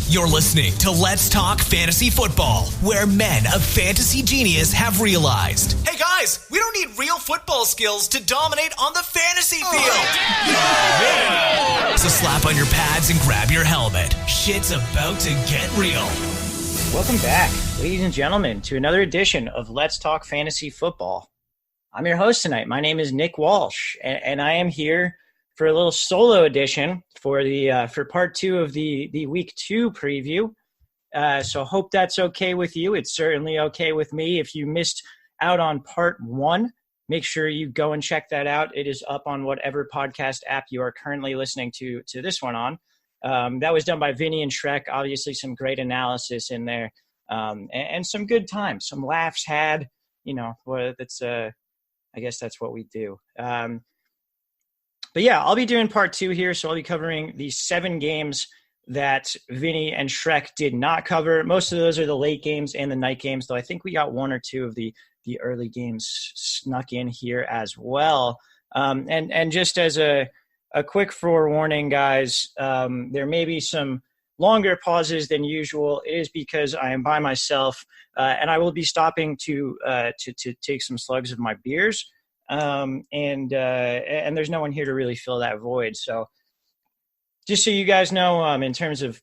You're listening to Let's Talk Fantasy Football, where men of fantasy genius have realized, hey guys, we don't need real football skills to dominate on the fantasy field. Yeah. So slap on your pads and grab your helmet. Shit's about to get real. Welcome back, ladies and gentlemen, to another edition of Let's Talk Fantasy Football. I'm your host tonight. My name is Nick Walsh, and I am here for a little solo edition for part two of the week 2 preview. So hope that's okay with you. It's certainly okay with me. If you missed out on part 1, make sure you go and check that out. It is up on whatever podcast app you are currently listening to this one on. That was done by Vinny and Shrek. Obviously some great analysis in there, and some good times, some laughs had. You know, that's I guess that's what we do. But yeah, I'll be doing part 2 here, so I'll be covering the 7 games that Vinny and Shrek did not cover. Most of those are the late games and the night games, though I think we got 1 or 2 of the early games snuck in here as well. And just as a quick forewarning, guys, there may be some longer pauses than usual. It is because I am by myself, and I will be stopping to take some slugs of my beers. And there's no one here to really fill that void. So just so you guys know, in terms of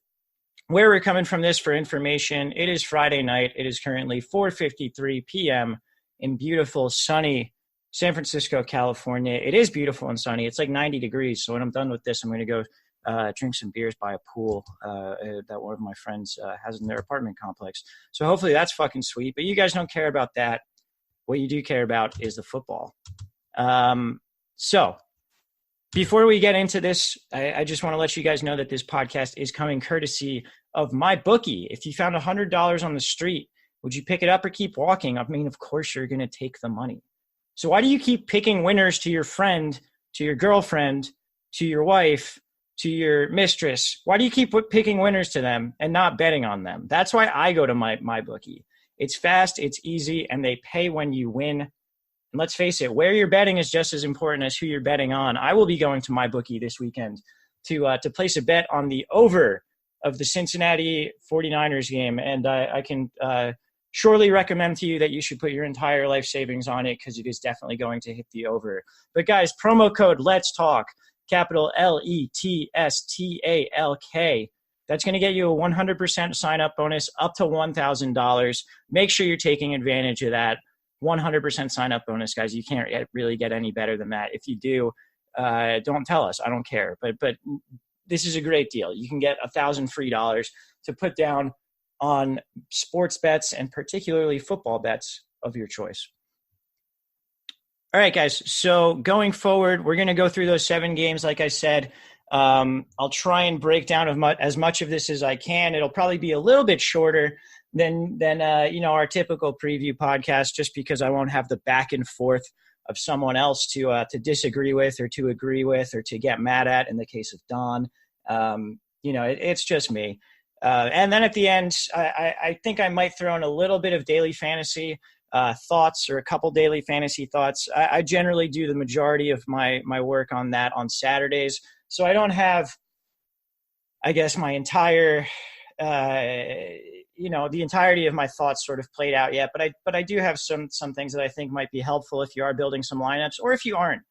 where we're coming from this for information, it is Friday night. It is currently 4:53 p.m. in beautiful, sunny San Francisco, California. It is beautiful and sunny. It's like 90 degrees. So when I'm done with this, I'm going to go drink some beers by a pool that one of my friends has in their apartment complex. So hopefully that's fucking sweet. But you guys don't care about that. What you do care about is the football. So before we get into this, I just want to let you guys know that this podcast is coming courtesy of MyBookie. If you found $100 on the street, would you pick it up or keep walking? I mean, of course you're going to take the money. So why do you keep picking winners to your friend, to your girlfriend, to your wife, to your mistress? Why do you keep picking winners to them and not betting on them? That's why I go to MyBookie. It's fast, it's easy, and they pay when you win. And let's face it, where you're betting is just as important as who you're betting on. I will be going to MyBookie this weekend to place a bet on the over of the Cincinnati 49ers game, and I can surely recommend to you that you should put your entire life savings on it because it is definitely going to hit the over. But guys, promo code Let's Talk, capital LETSTALK. That's going to get you a 100% sign-up bonus up to $1,000. Make sure you're taking advantage of that 100% sign-up bonus, guys. You can't really get any better than that. If you do, don't tell us. I don't care. But this is a great deal. You can get $1,000 free dollars to put down on sports bets and particularly football bets of your choice. All right, guys. So going forward, we're going to go through those 7 games, like I said. I'll try and break down as much of this as I can. It'll probably be a little bit shorter than our typical preview podcast, just because I won't have the back and forth of someone else to disagree with or to agree with or to get mad at in the case of Don. It's just me. And then at the end, I think I might throw in a little bit of daily fantasy thoughts or a couple daily fantasy thoughts. I generally do the majority of my work on that on Saturdays. So I don't have, I guess, my entire, the entirety of my thoughts sort of played out yet. But I do have some things that I think might be helpful if you are building some lineups or if you aren't.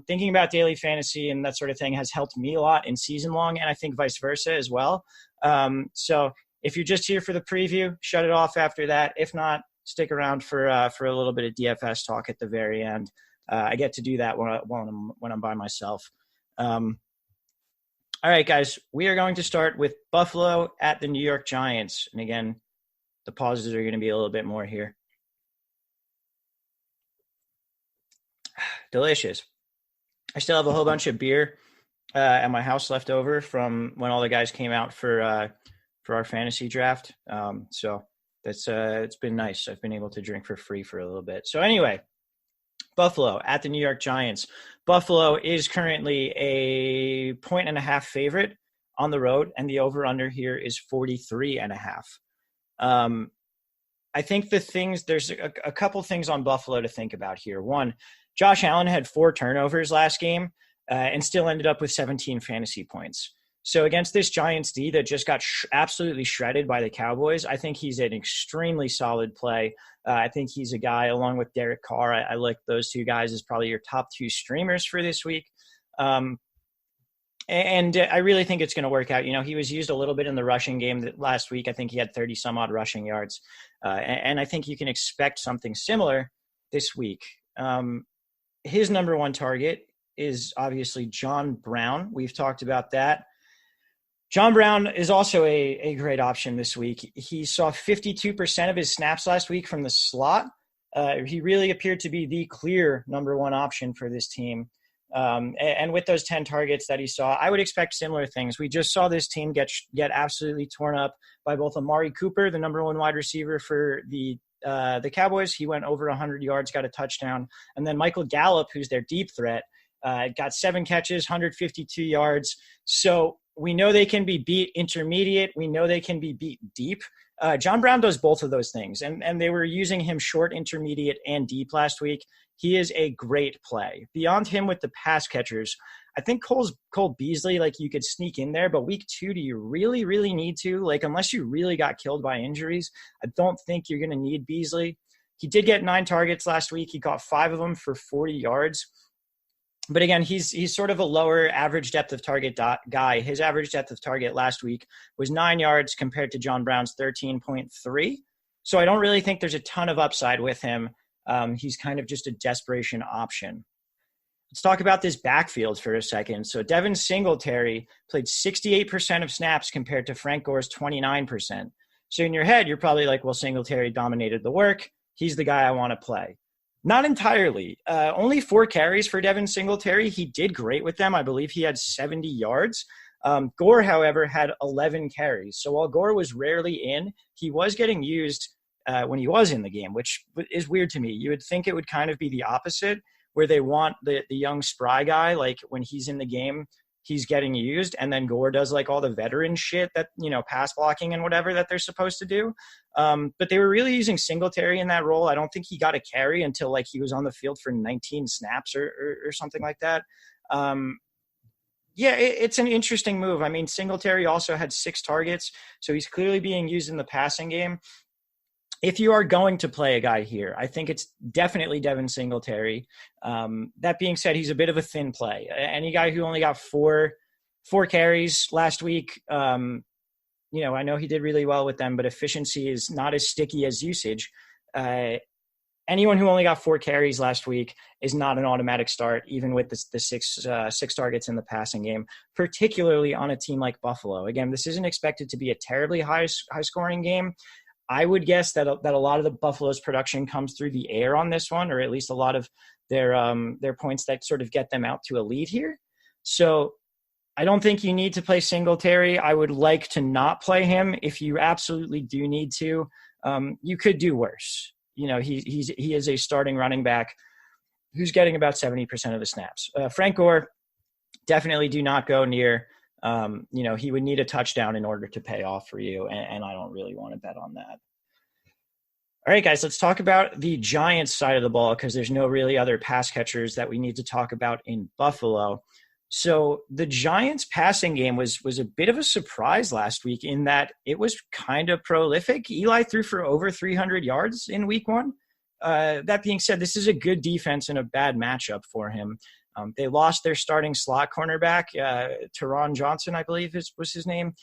Thinking about daily fantasy and that sort of thing has helped me a lot in season long, and I think vice versa as well. So if you're just here for the preview, shut it off after that. If not, stick around for a little bit of DFS talk at the very end. I get to do that when I'm by myself. All right, guys, we are going to start with Buffalo at the New York Giants. And again, the pauses are going to be a little bit more here. Delicious. I still have a whole bunch of beer at my house left over from when all the guys came out for our fantasy draft. So that's it's been nice. I've been able to drink for free for a little bit. So anyway, Buffalo at the New York Giants. Buffalo is currently a 1.5 favorite on the road, and the over-under here is 43.5. I think there's a couple things on Buffalo to think about here. One, Josh Allen had 4 turnovers last game and still ended up with 17 fantasy points. So against this Giants D that just got absolutely shredded by the Cowboys, I think he's an extremely solid play. I think he's a guy, along with Derek Carr, I like those two guys as probably your top two streamers for this week. And I really think it's going to work out. He was used a little bit in the rushing game last week. I think he had 30 some odd rushing yards. And I think you can expect something similar this week. His number one target is obviously John Brown. We've talked about that. John Brown is also a great option this week. He saw 52% of his snaps last week from the slot. He really appeared to be the clear number one option for this team. And with those 10 targets that he saw, I would expect similar things. We just saw this team get absolutely torn up by both Amari Cooper, the number one wide receiver for the Cowboys. He went over 100 yards, got a touchdown. And then Michael Gallup, who's their deep threat, got 7 catches, 152 yards. So we know they can be beat intermediate. We know they can be beat deep. John Brown does both of those things, and they were using him short, intermediate, and deep last week. He is a great play. Beyond him with the pass catchers, I think Cole Beasley, you could sneak in there, but week 2, do you really, really need to? Unless you really got killed by injuries, I don't think you're going to need Beasley. He did get 9 targets last week. He caught 5 of them for 40 yards. But again, he's sort of a lower average depth of target guy. His average depth of target last week was 9 yards compared to John Brown's 13.3. So I don't really think there's a ton of upside with him. He's kind of just a desperation option. Let's talk about this backfield for a second. So Devin Singletary played 68% of snaps compared to Frank Gore's 29%. So in your head, you're probably like, well, Singletary dominated the work. He's the guy I want to play. Not entirely. Only 4 carries for Devin Singletary. He did great with them. I believe he had 70 yards. Gore, however, had 11 carries. So while Gore was rarely in, he was getting used when he was in the game, which is weird to me. You would think it would kind of be the opposite, where they want the young spry guy, when he's in the game, he's getting used, and then Gore does all the veteran shit that, pass blocking and whatever that they're supposed to do. But they were really using Singletary in that role. I don't think he got a carry until he was on the field for 19 snaps or something like that. It's an interesting move. I mean, Singletary also had 6 targets, so he's clearly being used in the passing game. If you are going to play a guy here, I think it's definitely Devin Singletary. That being said, he's a bit of a thin play. Any guy who only got four carries last week, I know he did really well with them, but efficiency is not as sticky as usage. Anyone who only got 4 carries last week is not an automatic start, even with the six targets in the passing game, particularly on a team like Buffalo. Again, this isn't expected to be a terribly high-scoring game. I would guess that a lot of the Buffalo's production comes through the air on this one, or at least a lot of their points that sort of get them out to a lead here. So I don't think you need to play Singletary. I would like to not play him. If you absolutely do need to, you could do worse. He is a starting running back who's getting about 70% of the snaps. Frank Gore, definitely do not go near. He would need a touchdown in order to pay off for you, and I don't really want to bet on that. All right, guys, let's talk about the Giants side of the ball, because there's no really other pass catchers that we need to talk about in Buffalo. So the Giants passing game was a bit of a surprise last week in that it was kind of prolific. Eli threw for over 300 yards in week 1. That being said, this is a good defense and a bad matchup for him. They lost their starting slot cornerback, Teron Johnson, I believe was his name.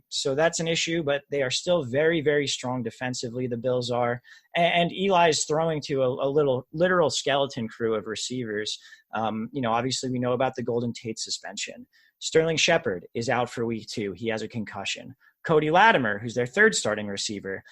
So that's an issue, but they are still very, very strong defensively, the Bills are. And Eli's throwing to a literal skeleton crew of receivers. Obviously we know about the Golden Tate suspension. Sterling Shepard is out for week 2. He has a concussion. Cody Latimer, who's their 3rd starting receiver,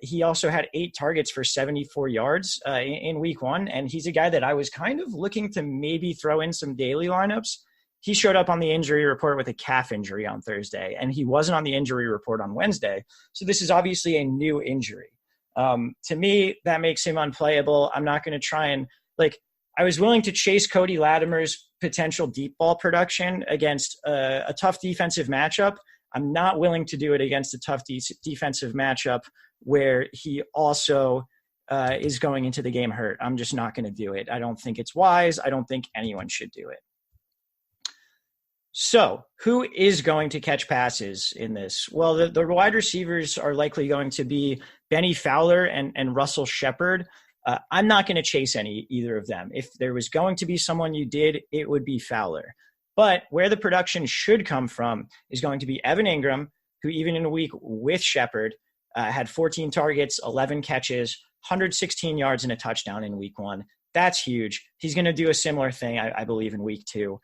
he also had 8 targets for 74 yards in week 1, and he's a guy that I was kind of looking to maybe throw in some daily lineups. He showed up on the injury report with a calf injury on Thursday, and he wasn't on the injury report on Wednesday, so this is obviously a new injury. To me, that makes him unplayable. I'm not going to try and I was willing to chase Cody Latimer's potential deep ball production against a tough defensive matchup. I'm not willing to do it against a tough defensive matchup where he also is going into the game hurt. I'm just not going to do it. I don't think it's wise. I don't think anyone should do it. So who is going to catch passes in this? Well, the wide receivers are likely going to be Benny Fowler and Russell Shepard. I'm not going to chase either of them. If there was going to be someone you did, it would be Fowler. But where the production should come from is going to be Evan Ingram, who even in a week with Shepard had 14 targets, 11 catches, 116 yards and a touchdown in week 1. That's huge. He's going to do a similar thing, I believe, in week 2.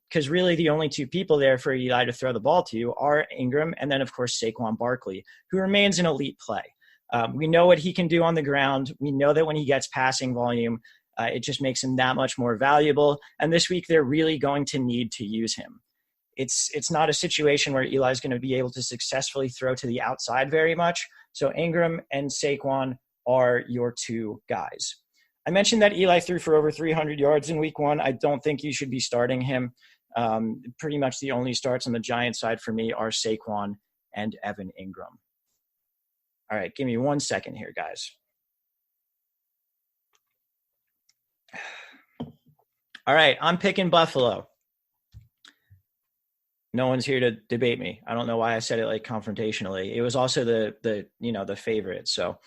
Because really the only two people there for Eli to throw the ball to are Ingram and then, of course, Saquon Barkley, who remains an elite play. We know what he can do on the ground. We know that when he gets passing volume, it just makes him that much more valuable. And this week, they're really going to need to use him. It's not a situation where Eli's going to be able to successfully throw to the outside very much. So Ingram and Saquon are your two guys. I mentioned that Eli threw for over 300 yards in week 1. I don't think you should be starting him. Pretty much the only starts on the Giants side for me are Saquon and Evan Ingram. All right, give me 1 second here, guys. All right, I'm picking Buffalo. No one's here to debate me. I don't know why I said it like confrontationally. It was also the favorite. So,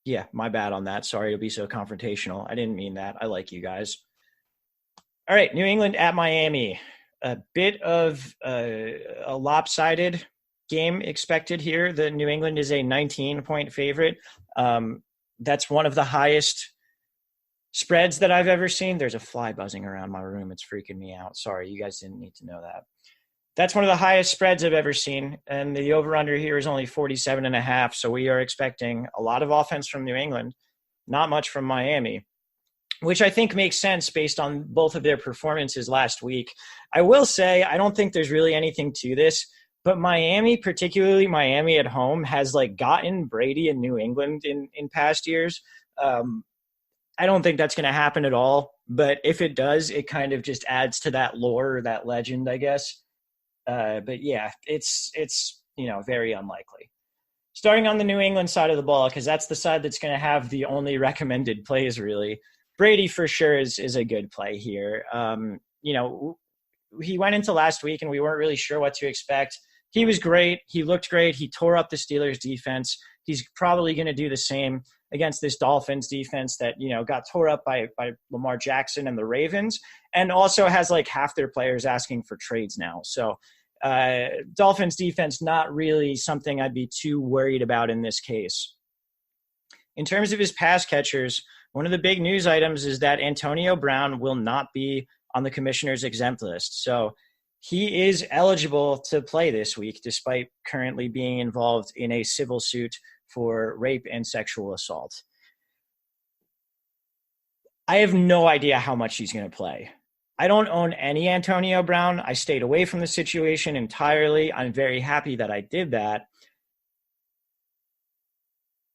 yeah, my bad on that. Sorry to be so confrontational. I didn't mean that. I like you guys. All right, New England at Miami. A bit of a lopsided game expected here. The New England is a 19-point favorite. That's one of the highest spreads that I've ever seen. There's a fly buzzing around my room. It's freaking me out. Sorry, you guys didn't need to know that. That's one of the highest spreads I've ever seen. And the over-under here is only 47.5. So we are expecting a lot of offense from New England, not much from Miami, which I think makes sense based on both of their performances last week. I will say, I don't think there's really anything to this, but Miami, particularly Miami at home, has like gotten Brady in New England in past years. I don't think that's going to happen at all. But if it does, it kind of just adds to that lore or that legend, I guess. But yeah, it's very unlikely. Starting on the New England side of the ball, because that's the side that's going to have the only recommended plays, really. Brady for sure is a good play here. He went into last week and we weren't really sure what to expect. He was great. He looked great. He tore up the Steelers defense. He's probably going to do the same against this Dolphins defense that, got tore up by Lamar Jackson and the Ravens, and also has like half their players asking for trades now. So Dolphins defense, not really something I'd be too worried about in this case. In terms of his pass catchers, one of the big news items is that Antonio Brown will not be on the commissioner's exempt list. So he is eligible to play this week, despite currently being involved in a civil suit for rape and sexual assault. I have no idea how much he's going to play. I don't own any Antonio Brown. I stayed away from the situation entirely. I'm very happy that I did that.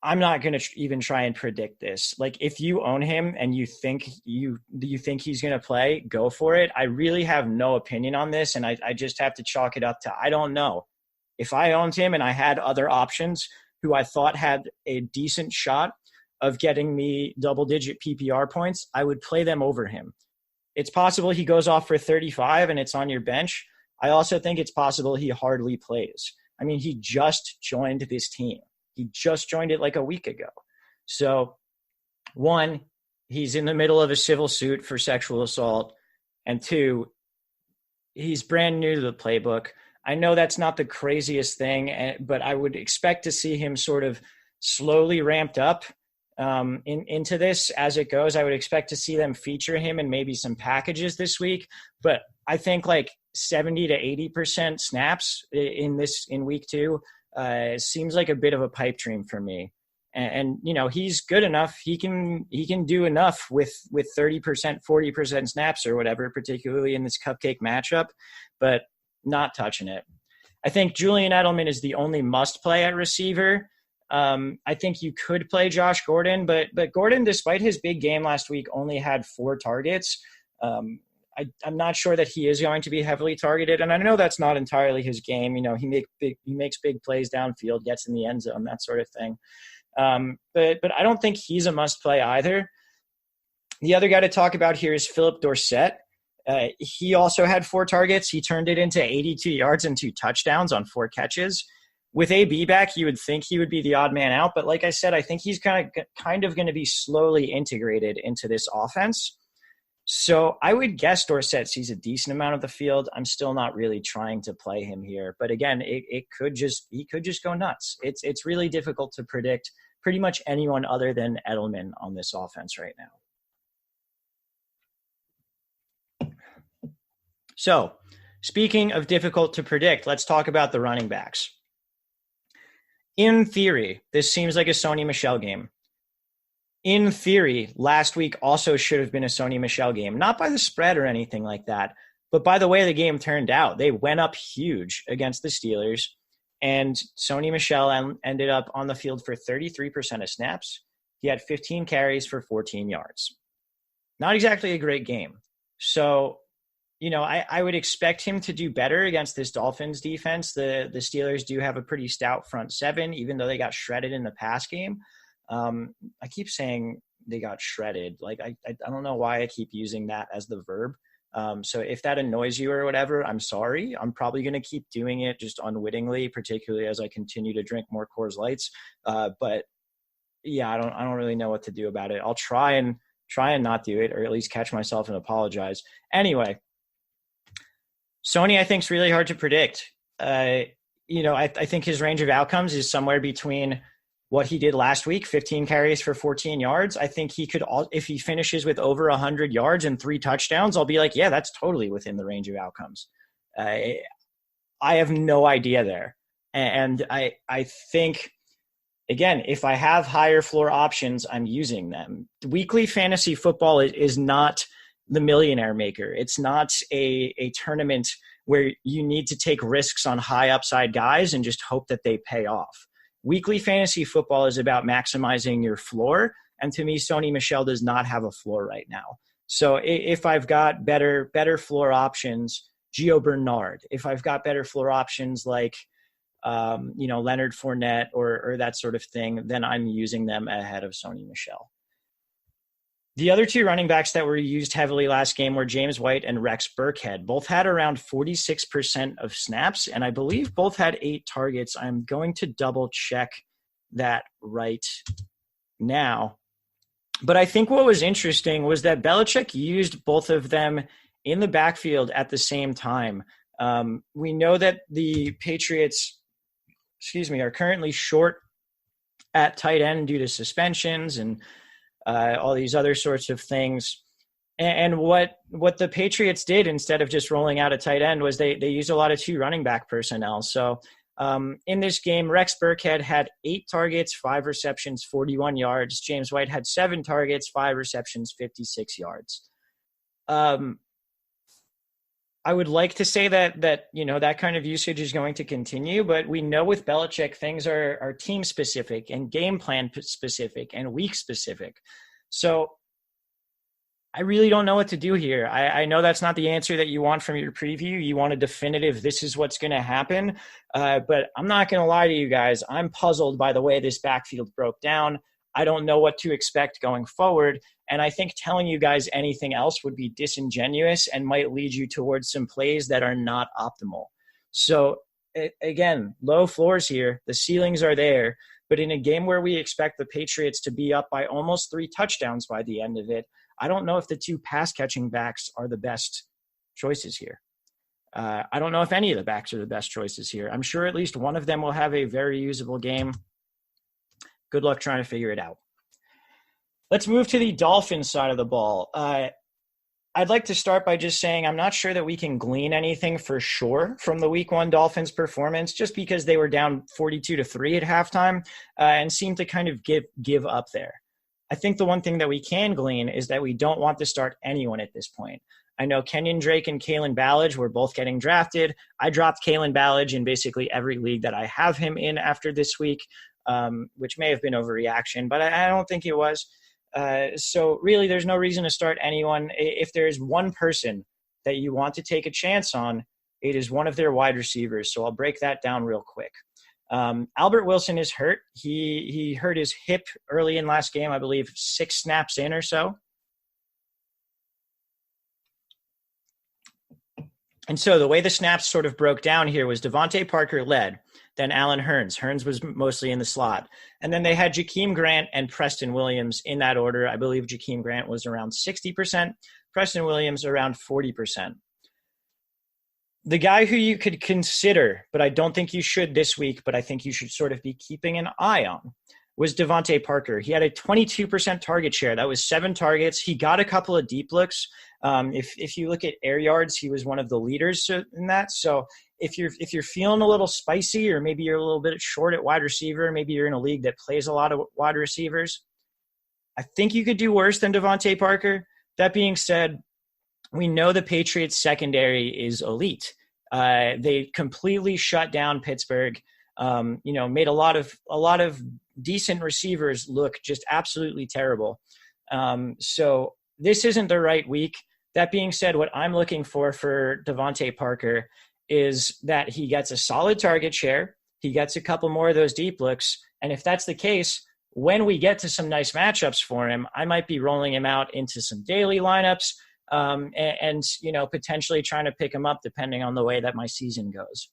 I'm not going to even try and predict this. Like, if you own him and you think he's going to play, go for it. I really have no opinion on this, and I just have to chalk it up to I don't know. If I owned him and I had other options who I thought had a decent shot of getting me double-digit PPR points, I would play them over him. It's possible he goes off for 35 and it's on your bench. I also think it's possible he hardly plays. I mean, he just joined this team. He just joined it like a week ago. So, one, he's in the middle of a civil suit for sexual assault. And two, he's brand new to the playbook. I know that's not the craziest thing, but I would expect to see him sort of slowly ramped up into this as it goes. I would expect to see them feature him in maybe some packages this week. But I think like 70 to 80% snaps in week 2 seems like a bit of a pipe dream for me. And he's good enough. He can do enough with 30%, 40% snaps or whatever, particularly in this cupcake matchup, but not touching it. I think Julian Edelman is the only must play at receiver. I think you could play Josh Gordon, but Gordon, despite his big game last week, only had 4 targets. I'm not sure that he is going to be heavily targeted, and I know that's not entirely his game. He makes big plays downfield, gets in the end zone, that sort of thing. But I don't think he's a must play either. The other guy to talk about here is Philip Dorsett. He also had 4 targets. He turned it into 82 yards and 2 touchdowns on 4 catches. With AB back, you would think he would be the odd man out. But like I said, I think he's kind of going to be slowly integrated into this offense. So I would guess Dorsett sees a decent amount of the field. I'm still not really trying to play him here. But again, he could just go nuts. It's really difficult to predict pretty much anyone other than Edelman on this offense right now. So speaking of difficult to predict, let's talk about the running backs. In theory, this seems like a Sony Michel game. In theory, last week also should have been a Sony Michel game, not by the spread or anything like that, but by the way the game turned out. They went up huge against the Steelers, and Sony Michel ended up on the field for 33% of snaps. He had 15 carries for 14 yards. Not exactly a great game. So, I would expect him to do better against this Dolphins defense. The Steelers do have a pretty stout front seven, even though they got shredded in the pass game. I keep saying they got shredded. Like, I don't know why I keep using that as the verb. So if that annoys you or whatever, I'm sorry. I'm probably going to keep doing it just unwittingly, particularly as I continue to drink more Coors Lights. But yeah, I don't really know what to do about it. I'll try and not do it, or at least catch myself and apologize. Anyway, Sony, I think, is really hard to predict. I think his range of outcomes is somewhere between what he did last week, 15 carries for 14 yards. I think he could, if he finishes with over 100 yards and 3 touchdowns, I'll be like, yeah, that's totally within the range of outcomes. I have no idea there. And I think, again, if I have higher floor options, I'm using them. Weekly fantasy football is not the millionaire maker. It's not a tournament where you need to take risks on high upside guys and just hope that they pay off. Weekly fantasy football is about maximizing your floor. And to me, Sony Michel does not have a floor right now. So if I've got better floor options, Gio Bernard, if I've got better floor options like, Leonard Fournette or that sort of thing, then I'm using them ahead of Sony Michel. The other 2 running backs that were used heavily last game were James White and Rex Burkhead. Both had around 46% of snaps, and I believe both had 8 targets. I'm going to double check that right now. But I think what was interesting was that Belichick used both of them in the backfield at the same time. We know that the Patriots, are currently short at tight end due to suspensions and all these other sorts of things. And what the Patriots did instead of just rolling out a tight end was they used a lot of 2 running back personnel. So in this game, Rex Burkhead had 8 targets, 5 receptions, 41 yards. James White had 7 targets, 5 receptions, 56 yards. I would like to say that that kind of usage is going to continue, but we know with Belichick, things are team specific and game plan specific and week specific. So I really don't know what to do here. I know that's not the answer that you want from your preview. You want a definitive, this is what's going to happen. But I'm not going to lie to you guys. I'm puzzled by the way this backfield broke down. I don't know what to expect going forward. And I think telling you guys anything else would be disingenuous and might lead you towards some plays that are not optimal. So again, low floors here. The ceilings are there. But in a game where we expect the Patriots to be up by almost 3 touchdowns by the end of it, I don't know if the 2 pass catching backs are the best choices here. I don't know if any of the backs are the best choices here. I'm sure at least one of them will have a very usable game. Good luck trying to figure it out. Let's move to the Dolphins side of the ball. I'd like to start by just saying I'm not sure that we can glean anything for sure from the Week 1 Dolphins performance, just because they were down 42-3 at halftime and seemed to kind of give up there. I think the one thing that we can glean is that we don't want to start anyone at this point. I know Kenyon Drake and Kalen Ballage were both getting drafted. I dropped Kalen Ballage in basically every league that I have him in after this week, which may have been overreaction, but I don't think it was. So really, there's no reason to start anyone. If there's one person that you want to take a chance on, it is one of their wide receivers. So I'll break that down real quick. Albert Wilson is hurt. He hurt his hip early in last game, I believe 6 snaps in or so. And so the way the snaps sort of broke down here was Devontae Parker led, then Allen Hurns. Hurns was mostly in the slot. And then they had Jakeem Grant and Preston Williams in that order. I believe Jakeem Grant was around 60%, Preston Williams around 40%. The guy who you could consider, but I don't think you should this week, but I think you should sort of be keeping an eye on, was Devontae Parker. He had a 22% target share. That was 7 targets. He got a couple of deep looks. If you look at air yards, he was one of the leaders in that. So if you're feeling a little spicy, or maybe you're a little bit short at wide receiver, maybe you're in a league that plays a lot of wide receivers, I think you could do worse than Devontae Parker. That being said, we know the Patriots secondary is elite. They completely shut down Pittsburgh. Made a lot of decent receivers look just absolutely terrible. So this isn't the right week. That being said, what I'm looking for Devontae Parker is that he gets a solid target share. He gets a couple more of those deep looks. And if that's the case, when we get to some nice matchups for him, I might be rolling him out into some daily lineups and potentially trying to pick him up depending on the way that my season goes.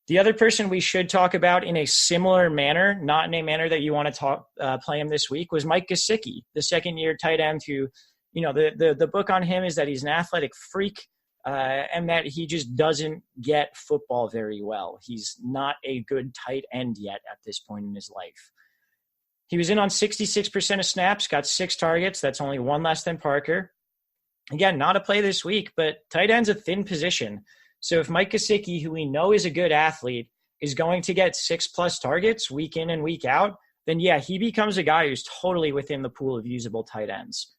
The other person we should talk about in a similar manner, not in a manner that you want to play him this week, was Mike Gesicki, the second-year tight end who, the book on him is that he's an athletic freak and that he just doesn't get football very well. He's not a good tight end yet at this point in his life. He was in on 66% of snaps, got 6 targets. That's only 1 less than Parker. Again, not a play this week, but tight end's a thin position. So if Mike Gesicki, who we know is a good athlete, is going to get 6+ targets week in and week out, then yeah, he becomes a guy who's totally within the pool of usable tight ends.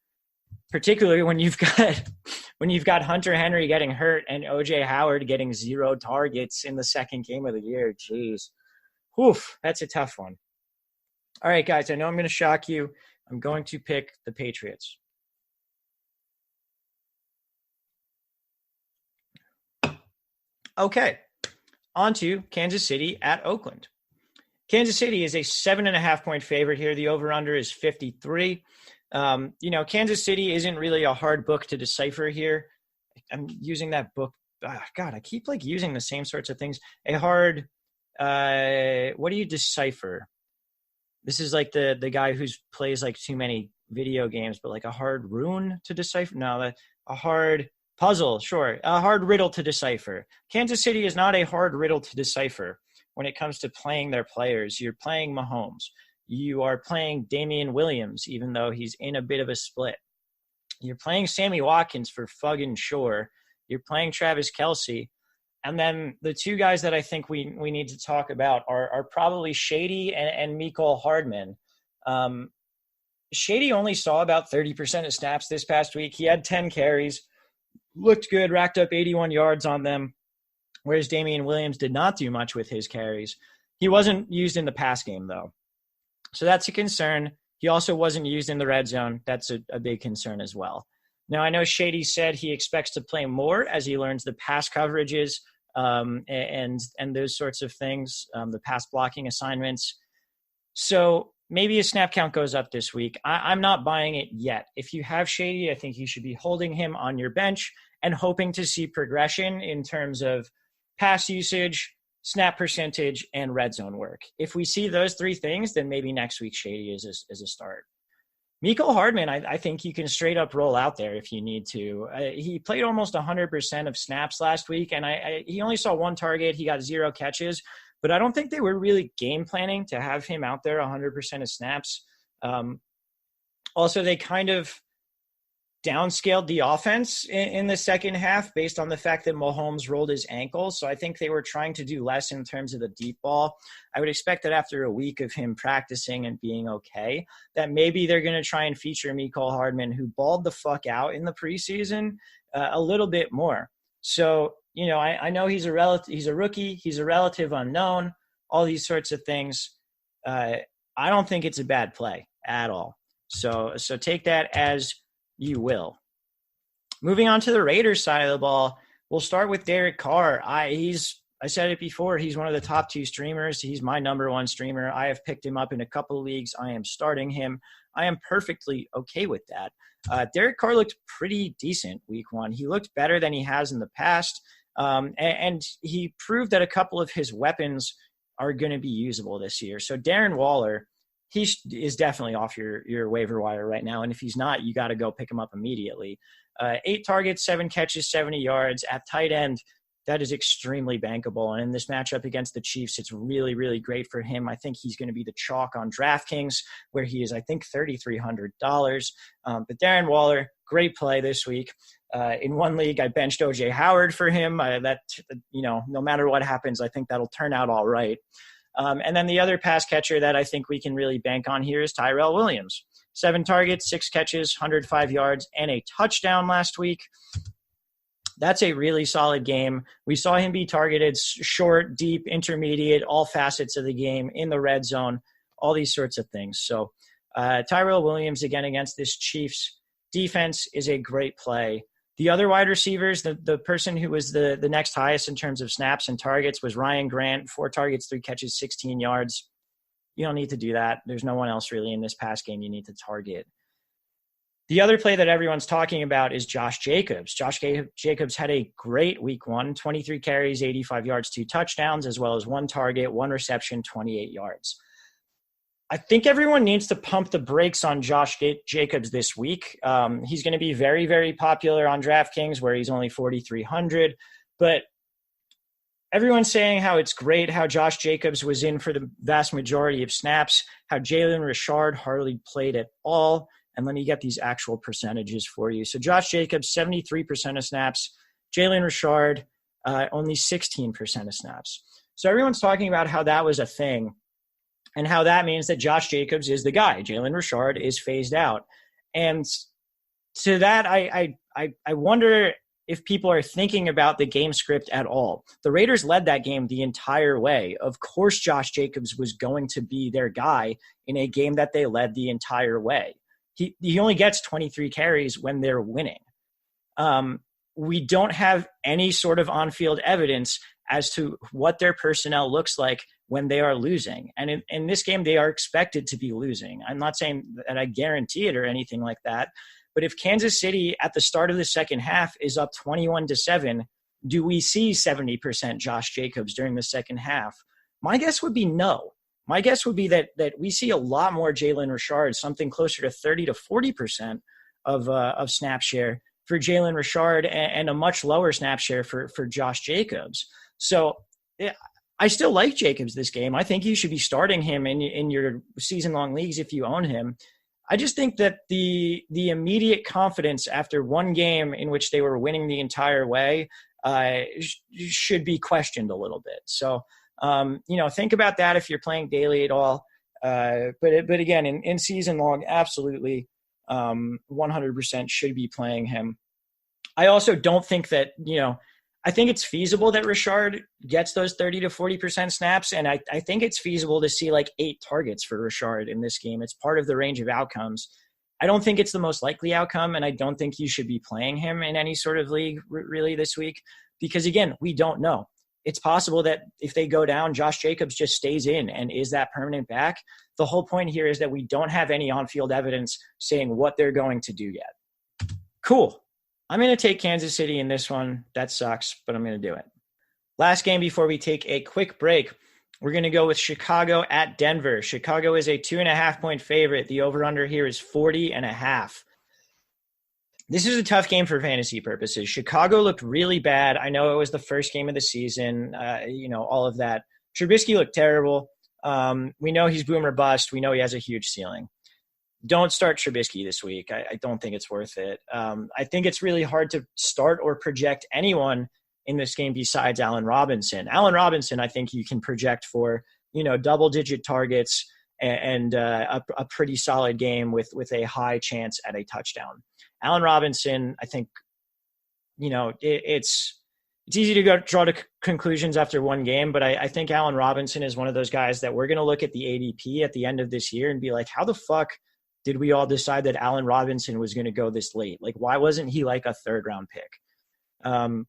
Particularly when you've got Hunter Henry getting hurt and OJ Howard getting 0 targets in the second game of the year. Jeez. Oof, that's a tough one. All right, guys, I know I'm going to shock you. I'm going to pick the Patriots. Okay, on to Kansas City at Oakland. Kansas City is a 7.5-point favorite here. The over-under is 53. Kansas City isn't really a hard book to decipher here. I'm using that book. God, I keep using the same sorts of things. A hard, what do you decipher? This is like the guy who plays too many video games, but a hard rune to decipher? No, a hard puzzle, sure. A hard riddle to decipher. Kansas City is not a hard riddle to decipher when it comes to playing their players. You're playing Mahomes. You are playing Damian Williams, even though he's in a bit of a split. You're playing Sammy Watkins for fucking sure. You're playing Travis Kelce. And then the 2 guys that I think we need to talk about are probably Shady and Mecole Hardman. Shady only saw about 30% of snaps this past week. He had 10 carries, looked good, racked up 81 yards on them, whereas Damian Williams did not do much with his carries. He wasn't used in the pass game, though. So that's a concern. He also wasn't used in the red zone. That's a big concern as well. Now, I know Shady said he expects to play more as he learns the pass coverages and those sorts of things, the pass blocking assignments. So maybe his snap count goes up this week. I'm not buying it yet. If you have Shady, I think you should be holding him on your bench and hoping to see progression in terms of pass usage, snap percentage, and red zone work. If we see those 3 things, then maybe next week Shady is a start. Mecole Hardman, I think you can straight up roll out there if you need to. He played almost 100% of snaps last week, and he only saw 1 target. He got 0 catches, but I don't think they were really game planning to have him out there 100% of snaps. Also, they kind of downscaled the offense in the second half based on the fact that Mahomes rolled his ankle. So I think they were trying to do less in terms of the deep ball. I would expect that after a week of him practicing and being okay, that maybe they're going to try and feature Mecole Hardman, who balled the fuck out in the preseason, a little bit more. So, I know he's a rookie, he's a relative unknown, all these sorts of things. I don't think it's a bad play at all. So take that as you will. Moving on to the Raiders side of the ball, we'll start with Derek Carr. He's I said it before. He's one of the top 2 streamers. He's my number 1 streamer. I have picked him up in a couple of leagues. I am starting him. I am perfectly okay with that. Derek Carr looked pretty decent week 1. He looked better than he has in the past. And he proved that a couple of his weapons are going to be usable this year. So Darren Waller, he is definitely off your waiver wire right now. And if he's not, you got to go pick him up immediately. 8 targets, 7 catches, 70 yards at tight end. That is extremely bankable. And in this matchup against the Chiefs, it's really, really great for him. I think he's going to be the chalk on DraftKings, where he is, I think, $3,300. But Darren Waller, great play this week. In one league, I benched OJ Howard for him. No matter what happens, I think that'll turn out all right. And then the other pass catcher that I think we can really bank on here is Tyrell Williams. 7 targets, 6 catches, 105 yards, and a touchdown last week. That's a really solid game. We saw him be targeted short, deep, intermediate, all facets of the game, in the red zone, all these sorts of things. So Tyrell Williams, again, against this Chiefs defense is a great play. The other wide receivers, the person who was the next highest in terms of snaps and targets was Ryan Grant, 4 targets, 3 catches, 16 yards. You don't need to do that. There's no one else really in this pass game you need to target. The other play that everyone's talking about is Josh Jacobs. Josh Jacobs had a great week 1, 23 carries, 85 yards, 2 touchdowns, as well as 1 target, 1 reception, 28 yards. I think everyone needs to pump the brakes on Josh Jacobs this week. He's going to be very, very popular on DraftKings, where he's only 4,300. But everyone's saying how it's great how Josh Jacobs was in for the vast majority of snaps, how Jalen Richard hardly played at all. And let me get these actual percentages for you. So Josh Jacobs, 73% of snaps. Jalen Richard, only 16% of snaps. So everyone's talking about how that was a thing and how that means that Josh Jacobs is the guy. Jalen Richard is phased out. And to that, I wonder if people are thinking about the game script at all. The Raiders led that game the entire way. Of course, Josh Jacobs was going to be their guy in a game that they led the entire way. He only gets 23 carries when they're winning. We don't have any sort of on-field evidence as to what their personnel looks like when they are losing. And in this game, they are expected to be losing. I'm not saying that I guarantee it or anything like that, but if Kansas City at the start of the second half is up 21-7, do we see 70% Josh Jacobs during the second half? My guess would be no. My guess would be that we see a lot more Jalen Richard, something closer to 30 to 40% of snap share for Jalen Richard and a much lower snap share for Josh Jacobs. So I still like Jacobs this game. I think you should be starting him in your season-long leagues if you own him. I just think that the immediate confidence after one game in which they were winning the entire way should be questioned a little bit. So, think about that if you're playing daily at all. But again, in season long, absolutely 100% should be playing him. I also don't think that, I think it's feasible that Richard gets those 30 to 40% snaps. And I think it's feasible to see like 8 targets for Richard in this game. It's part of the range of outcomes. I don't think it's the most likely outcome. And I don't think you should be playing him in any sort of league really this week, because again, we don't know. It's possible that if they go down, Josh Jacobs just stays in and is that permanent back. The whole point here is that we don't have any on-field evidence saying what they're going to do yet. Cool. I'm going to take Kansas City in this one. That sucks, but I'm going to do it. Last game before we take a quick break, we're going to go with Chicago at Denver. Chicago is a 2.5-point favorite. The over-under here is 40.5. This is a tough game for fantasy purposes. Chicago looked really bad. I know it was the first game of the season, all of that. Trubisky looked terrible. We know he's boom or bust. We know he has a huge ceiling. Don't start Trubisky this week. I don't think it's worth it. I think it's really hard to start or project anyone in this game besides Allen Robinson. Allen Robinson, I think you can project for, double-digit targets and a pretty solid game with a high chance at a touchdown. Allen Robinson, I think, it's easy to draw to conclusions after one game, but I think Allen Robinson is one of those guys that we're going to look at the ADP at the end of this year and be like, how the fuck did we all decide that Allen Robinson was going to go this late? Like, why wasn't he like a 3rd-round pick?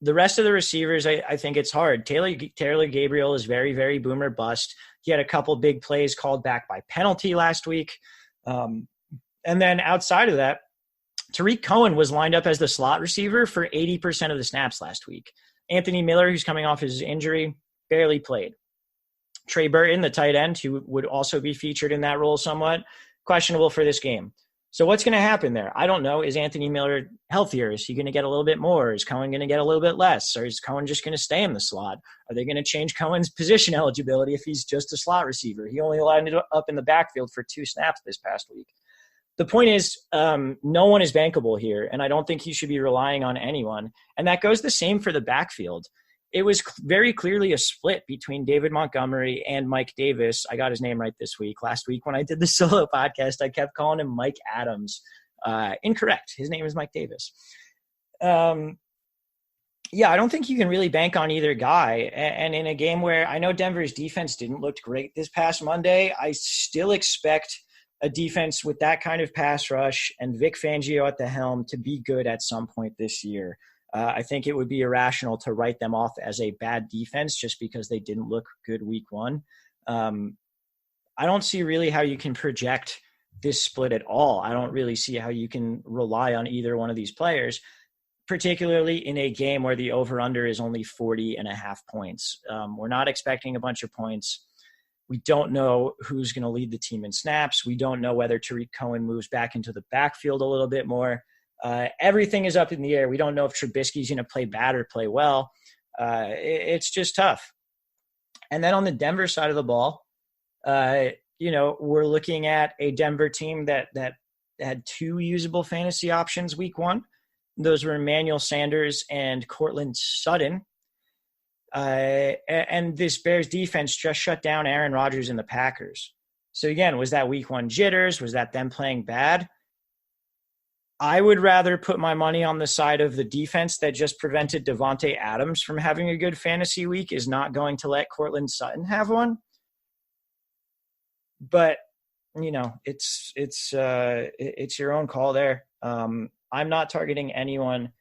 The rest of the receivers, I think it's hard. Taylor Gabriel is very, very boomer bust. He had a couple big plays called back by penalty last week. And then outside of that, Tariq Cohen was lined up as the slot receiver for 80% of the snaps last week. Anthony Miller, who's coming off his injury, barely played. Trey Burton, the tight end, who would also be featured in that role somewhat, questionable for this game. So what's going to happen there? I don't know. Is Anthony Miller healthier? Is he going to get a little bit more? Is Cohen going to get a little bit less? Or is Cohen just going to stay in the slot? Are they going to change Cohen's position eligibility if he's just a slot receiver? He only lined up in the backfield for 2 snaps this past week. The point is, no one is bankable here, and I don't think he should be relying on anyone. And that goes the same for the backfield. It was very clearly a split between David Montgomery and Mike Davis. I got his name right this week. Last week when I did the solo podcast, I kept calling him Mike Adams. Incorrect. His name is Mike Davis. I don't think you can really bank on either guy. And in a game where I know Denver's defense didn't look great this past Monday, I still expect a defense with that kind of pass rush and Vic Fangio at the helm to be good at some point this year. I think it would be irrational to write them off as a bad defense just because they didn't look good week 1. I don't see really how you can project this split at all. I don't really see how you can rely on either one of these players, particularly in a game where the over-under is only 40.5 points. We're not expecting a bunch of points. We don't know who's going to lead the team in snaps. We don't know whether Tariq Cohen moves back into the backfield a little bit more. Everything is up in the air. We don't know if Trubisky's going to play bad or play well. It's just tough. And then on the Denver side of the ball, we're looking at a Denver team that had 2 usable fantasy options week 1. Those were Emmanuel Sanders and Cortland Sutton. And this Bears defense just shut down Aaron Rodgers and the Packers. So again, was that week 1 jitters? Was that them playing bad? I would rather put my money on the side of the defense that just prevented Devontae Adams from having a good fantasy week is not going to let Cortland Sutton have one. But, it's your own call there. I'm not targeting anyone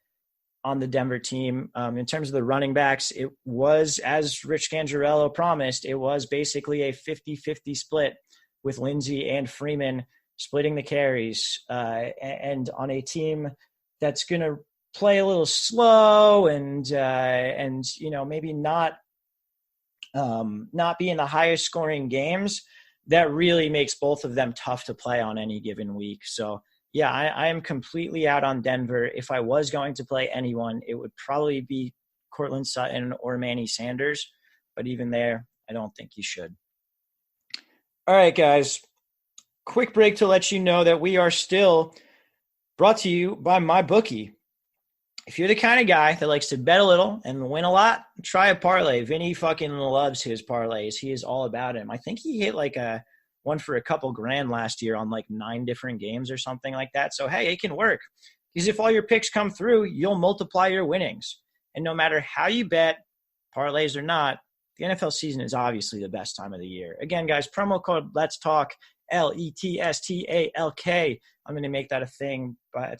on the Denver team. In terms of the running backs, it was, as Rich Scangarello promised, it was basically a 50-50 split with Lindsey and Freeman splitting the carries, and on a team that's going to play a little slow and maybe not be in the highest scoring games, that really makes both of them tough to play on any given week. So yeah, I am completely out on Denver. If I was going to play anyone, it would probably be Cortland Sutton or Manny Sanders, but even there, I don't think you should. All right, guys. Quick break to let you know that we are still brought to you by MyBookie. If you're the kind of guy that likes to bet a little and win a lot, try a parlay. Vinny fucking loves his parlays. He is all about him. I think he hit like one for a couple grand last year on like 9 different games or something like that. So, hey, it can work. Because if all your picks come through, you'll multiply your winnings. And no matter how you bet, parlays or not, the NFL season is obviously the best time of the year. Again, guys, promo code Let's Talk, LETSTALK. I'm going to make that a thing, but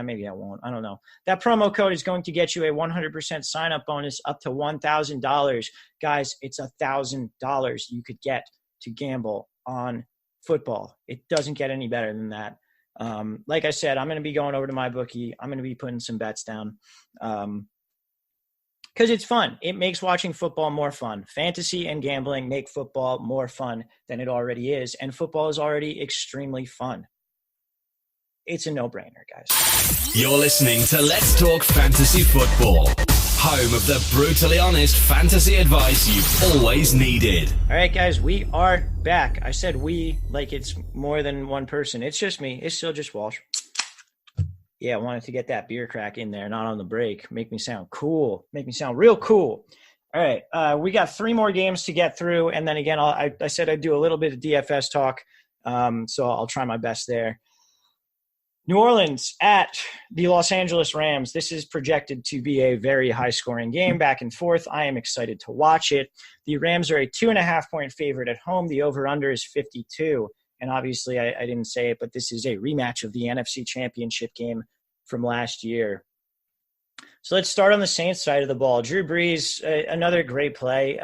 maybe I won't. I don't know. That promo code is going to get you a 100% sign-up bonus up to $1,000. Guys, it's $1,000 you could get to gamble on football. It doesn't get any better than that. Like I said, I'm going to be going over to MyBookie. I'm going to be putting some bets down because it's fun. It makes watching football more fun. Fantasy and gambling make football more fun than it already is, and football is already extremely fun. It's a no-brainer, guys. You're listening to Let's Talk Fantasy Football, home of the brutally honest fantasy advice you've always needed. All right, guys, we are back. I said we like it's more than one person. It's just me. It's still just Walsh. Yeah, I wanted to get that beer crack in there, not on the break. Make me sound cool. Make me sound real cool. All right, we got 3 more games to get through, and then again, I said I'd do a little bit of DFS talk, so I'll try my best there. New Orleans at the Los Angeles Rams. This is projected to be a very high-scoring game, back and forth. I am excited to watch it. The Rams are a 2.5-point favorite at home. The over-under is 52. And obviously, I didn't say it, but this is a rematch of the NFC Championship game from last year. So let's start on the Saints side of the ball. Drew Brees, another great play.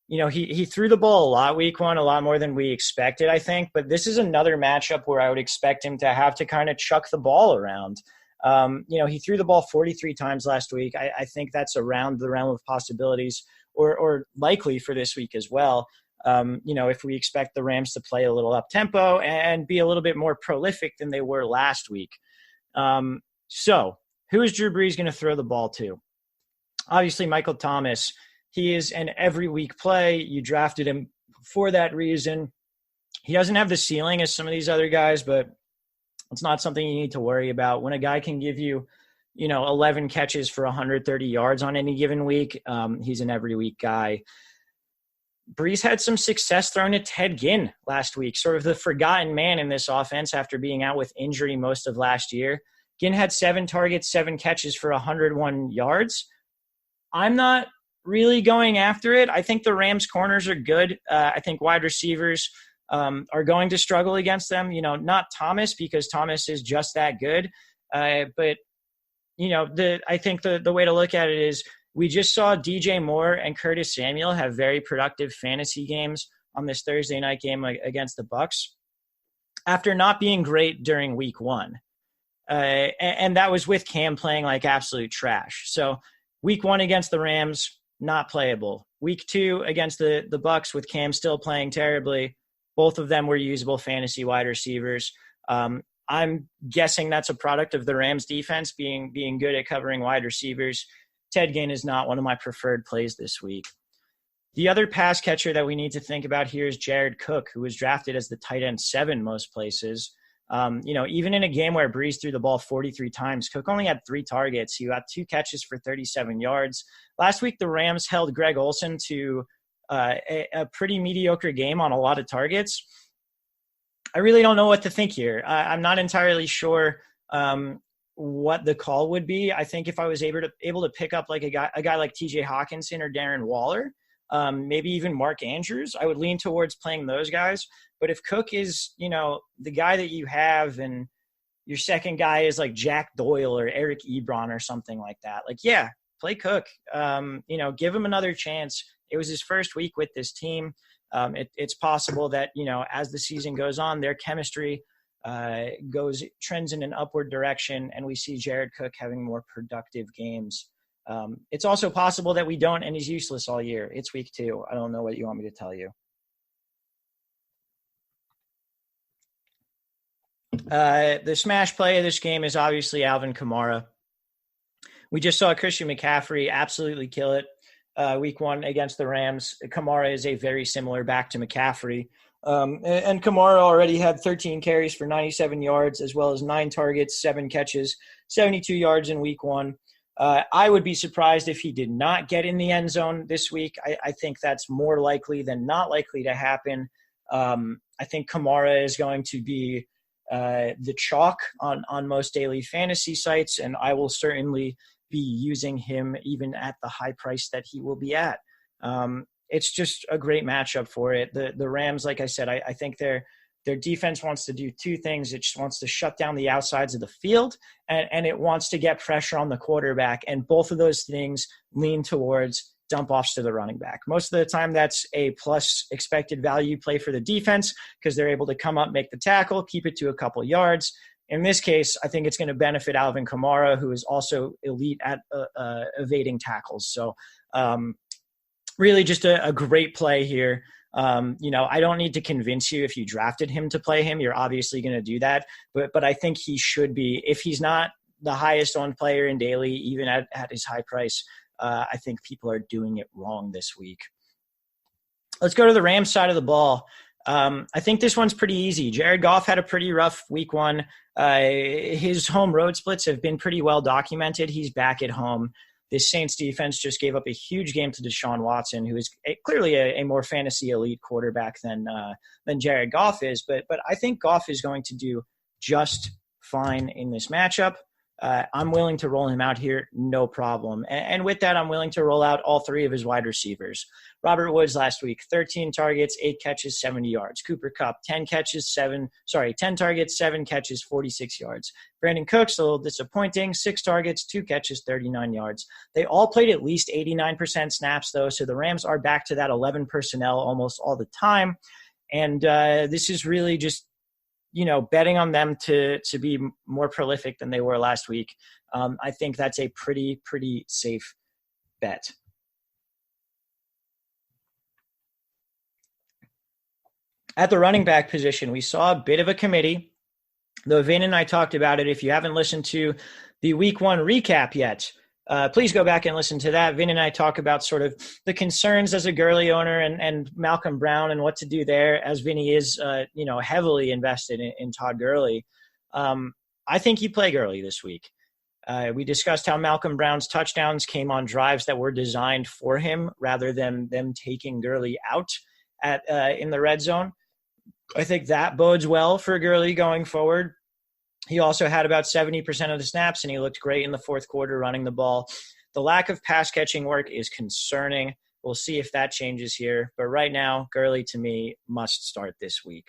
He threw the ball a lot week one, a lot more than we expected, I think. But this is another matchup where I would expect him to have to kind of chuck the ball around. He threw the ball 43 times last week. I think that's around the realm of possibilities or likely for this week as well. If we expect the Rams to play a little up-tempo and be a little bit more prolific than they were last week. So who is Drew Brees going to throw the ball to? Obviously, Michael Thomas. He is an every week play. You drafted him for that reason. He doesn't have the ceiling as some of these other guys, but it's not something you need to worry about. When a guy can give you, 11 catches for 130 yards on any given week, he's an every week guy. Brees had some success throwing to Ted Ginn last week, sort of the forgotten man in this offense after being out with injury most of last year. Ginn had 7 targets, 7 catches for 101 yards. I'm not really going after it. I think the Rams corners are good. I think wide receivers are going to struggle against them. Not Thomas, because Thomas is just that good. But I think the way to look at it is we just saw DJ Moore and Curtis Samuel have very productive fantasy games on this Thursday night game against the Bucs after not being great during week one. And that was with Cam playing like absolute trash. So week one against the Rams, not playable. Week 2 against the Bucs with Cam still playing terribly. Both of them were usable fantasy wide receivers. I'm guessing that's a product of the Rams defense being good at covering wide receivers. Ted Ginn is not one of my preferred plays this week. The other pass catcher that we need to think about here is Jared Cook, who was drafted as the tight end 7 most places. Even in a game where Brees threw the ball 43 times, Cook only had 3 targets. He got 2 catches for 37 yards. Last week, the Rams held Greg Olsen to a pretty mediocre game on a lot of targets. I really don't know what to think here. I'm not entirely sure what the call would be. I think if I was able to pick up like a guy like TJ Hawkinson or Darren Waller, maybe even Mark Andrews, I would lean towards playing those guys. But if Cook is, the guy that you have and your second guy is like Jack Doyle or Eric Ebron or something like that, play Cook. Give him another chance. It was his first week with this team. It's possible that, as the season goes on, their chemistry trends in an upward direction and we see Jared Cook having more productive games. It's also possible that we don't and he's useless all year. It's week 2. I don't know what you want me to tell you. The smash play of this game is obviously Alvin Kamara. We just saw Christian McCaffrey absolutely kill it week 1 against the Rams. Kamara is a very similar back to McCaffrey. And Kamara already had 13 carries for 97 yards, as well as 9 targets, 7 catches, 72 yards in week 1. I would be surprised if he did not get in the end zone this week. I think that's more likely than not likely to happen. I think Kamara is going to be the chalk on most daily fantasy sites, and I will certainly be using him even at the high price that he will be at. It's just a great matchup for it. The Rams, like I said, I think their defense wants to do 2 things. It just wants to shut down the outsides of the field, and it wants to get pressure on the quarterback. And both of those things lean towards dump-offs to the running back. Most of the time, that's a plus expected value play for the defense because they're able to come up, make the tackle, keep it to a couple yards. In this case, I think it's going to benefit Alvin Kamara, who is also elite at evading tackles. So really just a great play here. I don't need to convince you if you drafted him to play him. You're obviously going to do that. But I think he should be. If he's not the highest owned player in daily, even at his high price, I think people are doing it wrong this week. Let's go to the Rams side of the ball. I think this one's pretty easy. Jared Goff had a pretty rough week 1. His home road splits have been pretty well documented. He's back at home. This Saints defense just gave up a huge game to Deshaun Watson, who is clearly a more fantasy elite quarterback than Jared Goff is. But I think Goff is going to do just fine in this matchup. I'm willing to roll him out here, no problem. And with that, I'm willing to roll out all three of his wide receivers. Robert Woods last week, 13 targets, 8 catches, 70 yards. Cooper Kupp, 10 targets, 7 catches, 46 yards. Brandon Cooks, a little disappointing, 6 targets, 2 catches, 39 yards. They all played at least 89% snaps, though, so the Rams are back to that 11 personnel almost all the time. And this is really just, betting on them to be more prolific than they were last week. I think that's a pretty safe bet. At the running back position, we saw a bit of a committee, though Vin and I talked about it. If you haven't listened to the week 1 recap yet, please go back and listen to that. Vin and I talk about sort of the concerns as a Gurley owner and Malcolm Brown and what to do there, as Vinny is, heavily invested in Todd Gurley. I think you play Gurley this week. We discussed how Malcolm Brown's touchdowns came on drives that were designed for him rather than them taking Gurley out in the red zone. I think that bodes well for Gurley going forward. He also had about 70% of the snaps, and he looked great in the fourth quarter running the ball. The lack of pass catching work is concerning. We'll see if that changes here. But right now, Gurley, to me, must start this week.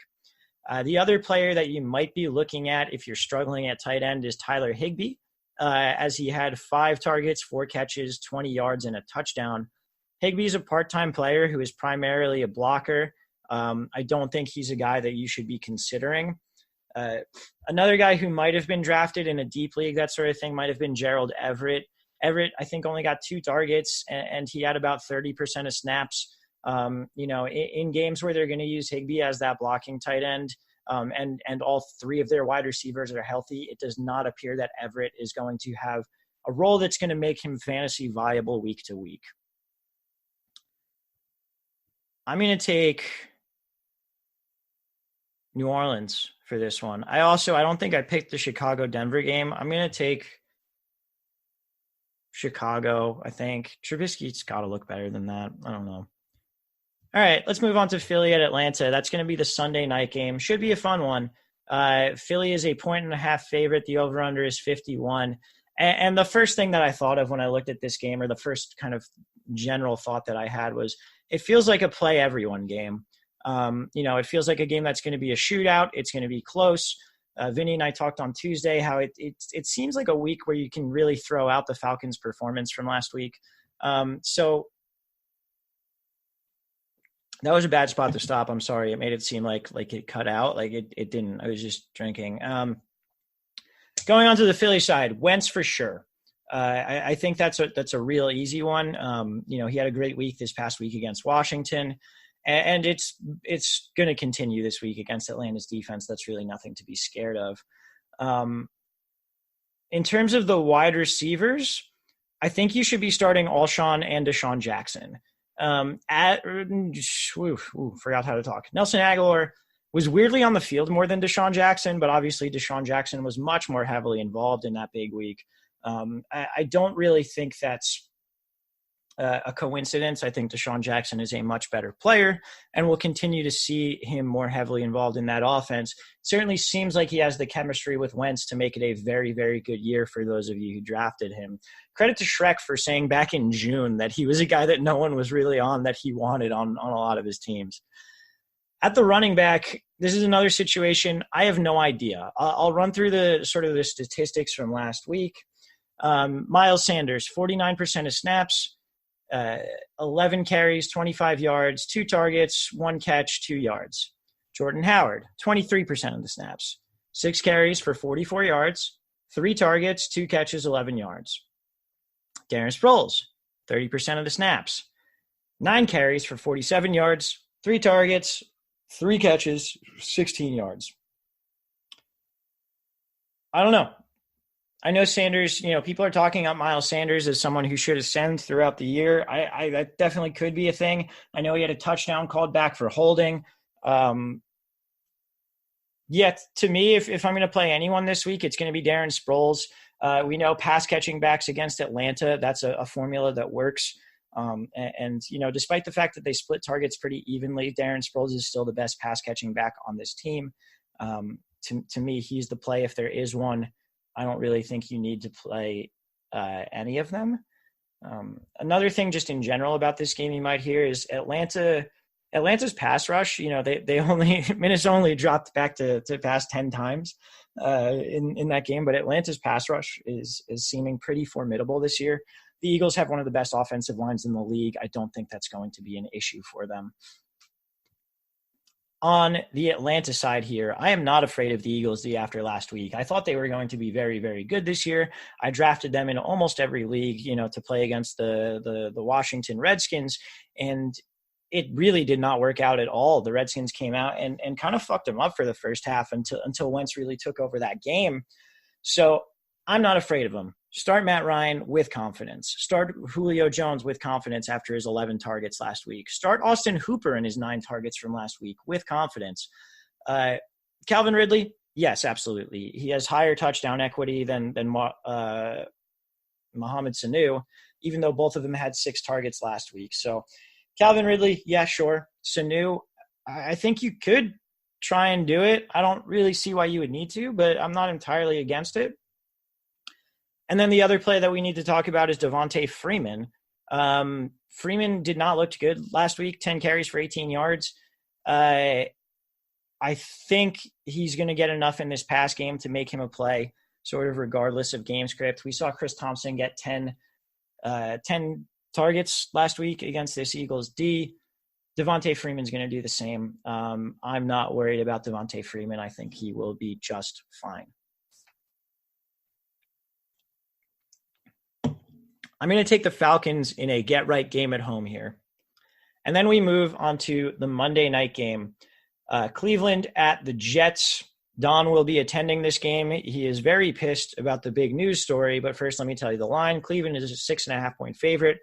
The other player that you might be looking at if you're struggling at tight end is Tyler Higbee, as he had 5 targets, 4 catches, 20 yards, and a touchdown. Higbee is a part-time player who is primarily a blocker. I don't think he's a guy that you should be considering. Another guy who might have been drafted in a deep league, that sort of thing, might have been Gerald Everett. Everett, I think, only got 2 targets, and he had about 30% of snaps. In games where they're going to use Higbee as that blocking tight end, and all 3 of their wide receivers are healthy, it does not appear that Everett is going to have a role that's going to make him fantasy viable week to week. I'm going to take New Orleans for this one. I don't think I picked the Chicago-Denver game. I'm going to take Chicago, I think. Trubisky's got to look better than that. I don't know. All right, let's move on to Philly at Atlanta. That's going to be the Sunday night game. Should be a fun one. Philly is a 1.5 favorite. The over-under is 51. And the first thing that I thought of when I looked at this game, or the first kind of general thought that I had, was it feels like a play everyone game. It feels like a game that's going to be a shootout. It's going to be close. Vinny and I talked on Tuesday how it seems like a week where you can really throw out the Falcons' performance from last week. So that was a bad spot to stop. I'm sorry. It made it seem like it cut out. Like it didn't. I was just drinking. Going on to the Philly side, Wentz for sure. I think that's a real easy one. He had a great week this past week against Washington. And it's going to continue this week against Atlanta's defense. That's really nothing to be scared of. In terms of the wide receivers, I think you should be starting Alshon and Deshaun Jackson. Forgot how to talk. Nelson Aguilar was weirdly on the field more than Deshaun Jackson, but obviously Deshaun Jackson was much more heavily involved in that big week. I don't really think that's a coincidence. I think Deshaun Jackson is a much better player, and we'll continue to see him more heavily involved in that offense. Certainly seems like he has the chemistry with Wentz to make it a very, very good year for those of you who drafted him. Credit to Shrek for saying back in June that he was a guy that no one was really on, that he wanted on a lot of his teams. At the running back, this is another situation. I have no idea. I'll run through the statistics from last week. Miles Sanders, 49% of snaps, 11 carries, 25 yards, 2 targets, 1 catch, 2 yards. Jordan Howard, 23% of the snaps, 6 carries for 44 yards, 3 targets, 2 catches, 11 yards. Darren Sproles, 30% of the snaps, 9 carries for 47 yards, 3 targets, 3 catches, 16 yards. I don't know. I know Sanders, people are talking about Miles Sanders as someone who should ascend throughout the year. That definitely could be a thing. I know he had a touchdown called back for holding. Yet, to me, if I'm going to play anyone this week, it's going to be Darren Sproles. We know pass catching backs against Atlanta, that's a formula that works. Despite the fact that they split targets pretty evenly, Darren Sproles is still the best pass catching back on this team. To me, he's the play if there is one. I don't really think you need to play any of them. Another thing just in general about this game you might hear is Atlanta's pass rush. Minnesota only dropped back to pass 10 times in that game, but Atlanta's pass rush is seeming pretty formidable this year. The Eagles have one of the best offensive lines in the league. I don't think that's going to be an issue for them. On the Atlanta side here, I am not afraid of the Eagles after last week. I thought they were going to be very, very good this year. I drafted them in almost every league, to play against the Washington Redskins, and it really did not work out at all. The Redskins came out and kind of fucked them up for the first half until Wentz really took over that game. So I'm not afraid of them. Start Matt Ryan with confidence. Start Julio Jones with confidence after his 11 targets last week. Start Austin Hooper in his 9 targets from last week with confidence. Calvin Ridley, yes, absolutely. He has higher touchdown equity than Mohamed Sanu, even though both of them had 6 targets last week. So Calvin Ridley, yeah, sure. Sanu, I think you could try and do it. I don't really see why you would need to, but I'm not entirely against it. And then the other play that we need to talk about is Devontae Freeman. Freeman did not look good last week, 10 carries for 18 yards. I think he's going to get enough in this pass game to make him a play, sort of regardless of game script. We saw Chris Thompson get 10 targets last week against this Eagles D. Devontae Freeman's going to do the same. I'm not worried about Devontae Freeman. I think he will be just fine. I'm going to take the Falcons in a get-right game at home here. And then we move on to the Monday night game. Cleveland at the Jets. Don will be attending this game. He is very pissed about the big news story, but first let me tell you the line. Cleveland is a 6.5-point favorite.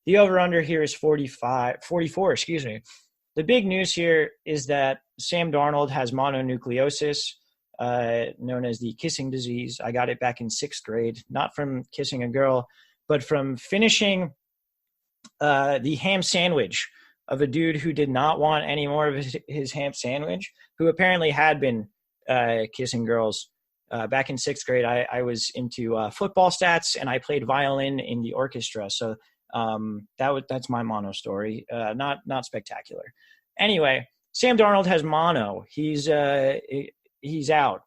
The over-under here is 44. The big news here is that Sam Darnold has mononucleosis, known as the kissing disease. I got it back in 6th grade, not from kissing a girl, but from finishing the ham sandwich of a dude who did not want any more of his ham sandwich, who apparently had been kissing girls. Back in 6th grade, I was into football stats, and I played violin in the orchestra. So that's my mono story. Not spectacular. Anyway, Sam Darnold has mono. He's out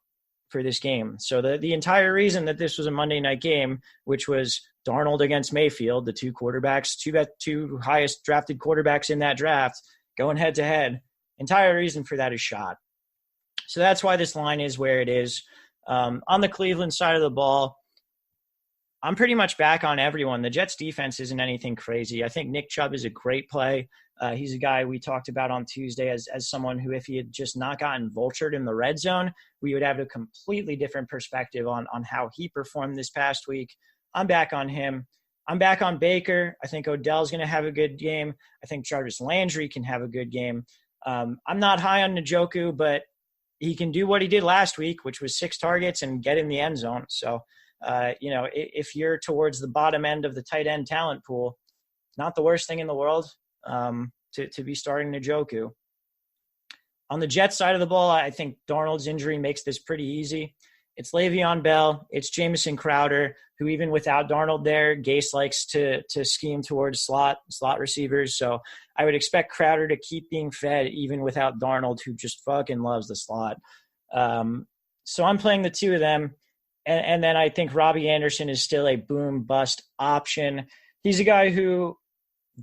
for this game. So the entire reason that this was a Monday night game, which was Darnold against Mayfield, the two highest drafted quarterbacks in that draft, going head to head, entire reason for that is shot. So that's why this line is where it is. On the Cleveland side of the ball, I'm pretty much back on everyone. The Jets defense isn't anything crazy. I think Nick Chubb is a great play. He's a guy we talked about on Tuesday as someone who, if he had just not gotten vultured in the red zone, we would have a completely different perspective on how he performed this past week. I'm back on him. I'm back on Baker. I think Odell's going to have a good game. I think Jarvis Landry can have a good game. I'm not high on Njoku, but he can do what he did last week, which was 6 targets and get in the end zone. So, if you're towards the bottom end of the tight end talent pool, not the worst thing in the world to be starting Njoku. On the Jets side of the ball, I think Darnold's injury makes this pretty easy. It's Le'Veon Bell. It's Jamison Crowder, who even without Darnold there, Gase likes to scheme towards slot receivers. So I would expect Crowder to keep being fed even without Darnold, who just fucking loves the slot. So I'm playing the two of them. And then I think Robbie Anderson is still a boom-bust option. He's a guy who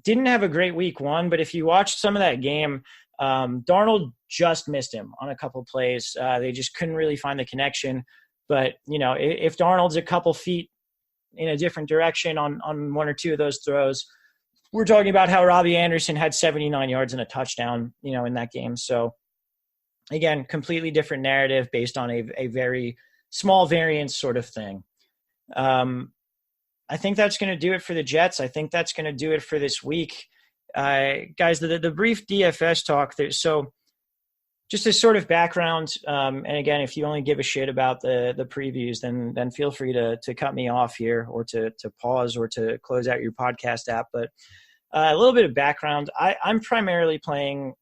didn't have a great week 1, but if you watched some of that game, Darnold just missed him on a couple plays. They just couldn't really find the connection. But, if Darnold's a couple feet in a different direction on 1 or 2 of those throws, we're talking about how Robbie Anderson had 79 yards and a touchdown, in that game. So, again, completely different narrative based on a very small variance sort of thing. I think that's going to do it for the Jets. I think that's going to do it for this week. Guys, the brief DFS talk. So just as sort of background, and again, if you only give a shit about the previews, then feel free to cut me off here or to pause or to close out your podcast app. But a little bit of background. I'm primarily playing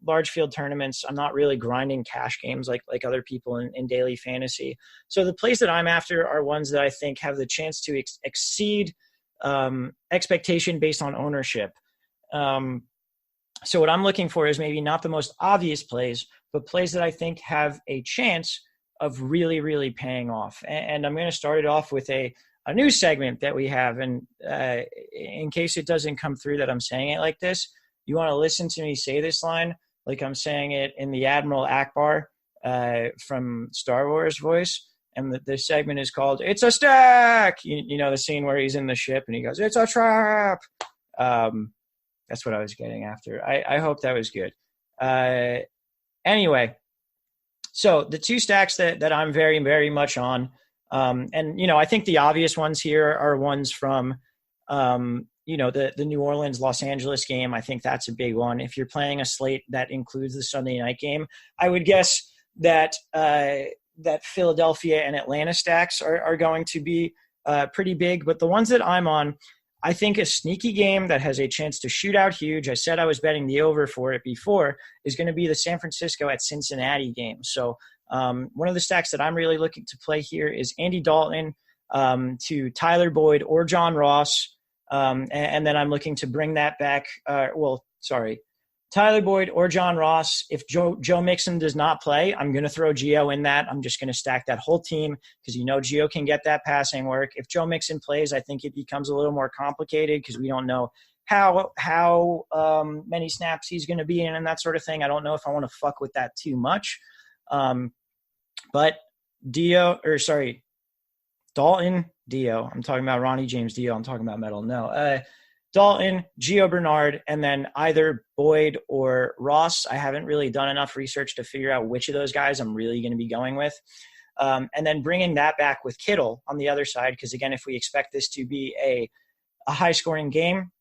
large field tournaments. I'm not really grinding cash games like other people in daily fantasy. So the plays that I'm after are ones that I think have the chance to exceed expectation based on ownership. So what I'm looking for is maybe not the most obvious plays, but plays that I think have a chance of really, really paying off. And I'm going to start it off with a new segment that we have. And in case it doesn't come through that I'm saying it like this, you want to listen to me say this line like I'm saying it in the Admiral Akbar from Star Wars voice. And the segment is called "It's a Stack." You know, the scene where he's in the ship and he goes, "It's a trap." That's what I was getting after. I hope that was good. Anyway, so the two stacks that I'm very, very much on, and, you know, I think the obvious ones here are ones from, you know, the New Orleans, Los Angeles game. I think that's a big one. If you're playing a slate that includes the Sunday night game, I would guess that that Philadelphia and Atlanta stacks are going to be pretty big. But the ones that I'm on, I think a sneaky game that has a chance to shoot out huge, I said I was betting the over for it before, is going to be the San Francisco at Cincinnati game. So one of the stacks that I'm really looking to play here is Andy Dalton to Tyler Boyd or John Ross. And then I'm looking to bring that back. Tyler Boyd or John Ross. If Joe Mixon does not play, I'm going to throw Gio in that. I'm just going to stack that whole team because, you know, Gio can get that passing work. If Joe Mixon plays, I think it becomes a little more complicated because we don't know how many snaps he's going to be in and that sort of thing. I don't know if I want to fuck with that too much. But Dalton, Dio. I'm talking about Ronnie James Dio. I'm talking about metal. No. Dalton, Gio Bernard, and then either Boyd or Ross. I haven't really done enough research to figure out which of those guys I'm really going to be going with. And then bringing that back with Kittle on the other side, because, again, if we expect this to be a high-scoring game,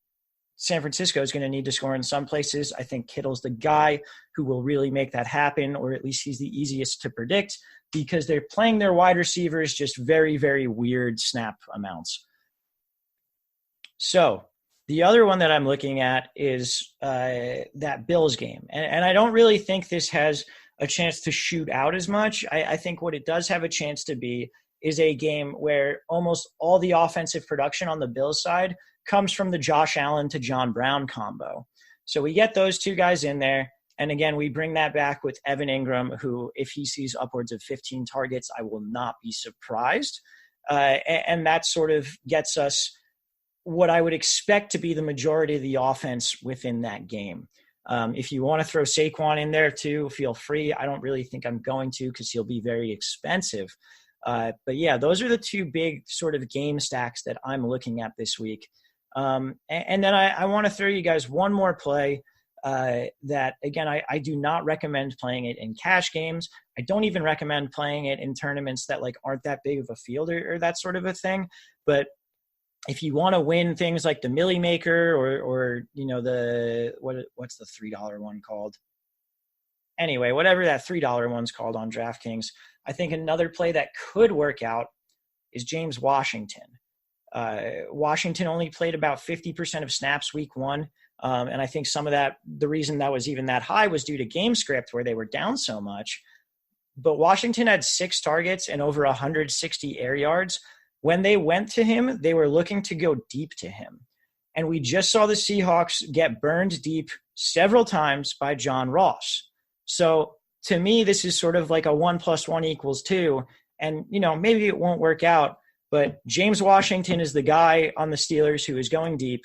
San Francisco is going to need to score in some places. I think Kittle's the guy who will really make that happen, or at least he's the easiest to predict because they're playing their wide receivers just very, very weird snap amounts. So the other one that I'm looking at is that Bills game. And I don't really think this has a chance to shoot out as much. I think what it does have a chance to be is a game where almost all the offensive production on the Bills side comes from the Josh Allen to John Brown combo. So we get those two guys in there. And again, we bring that back with Evan Ingram, who, if he sees upwards of 15 targets, I will not be surprised. And that sort of gets us what I would expect to be the majority of the offense within that game. If you want to throw Saquon in there too, feel free. I don't really think I'm going to because he'll be very expensive. But yeah, those are the two big sort of game stacks that I'm looking at this week. And then I want to throw you guys one more play that, again, I do not recommend playing it in cash games. I don't even recommend playing it in tournaments that like aren't that big of a field or that sort of a thing. But if you want to win things like the Millie Maker or you know, what's the $3 one called? Anyway, whatever that $3 one's called on DraftKings, I think another play that could work out is James Washington. Washington only played about 50% of snaps week one. And I think some of that, the reason that was even that high was due to game script where they were down so much. But Washington had 6 targets and over 160 air yards. When they went to him, they were looking to go deep to him. And we just saw the Seahawks get burned deep several times by John Ross. So to me, this is sort of like a 1 + 1 = 2. And, you know, maybe it won't work out, but James Washington is the guy on the Steelers who is going deep.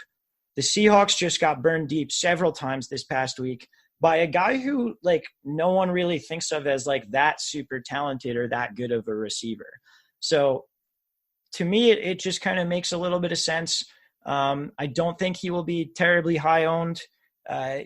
The Seahawks just got burned deep several times this past week by a guy who, like, no one really thinks of as like that super talented or that good of a receiver. So to me, it just kind of makes a little bit of sense. I don't think he will be terribly high owned.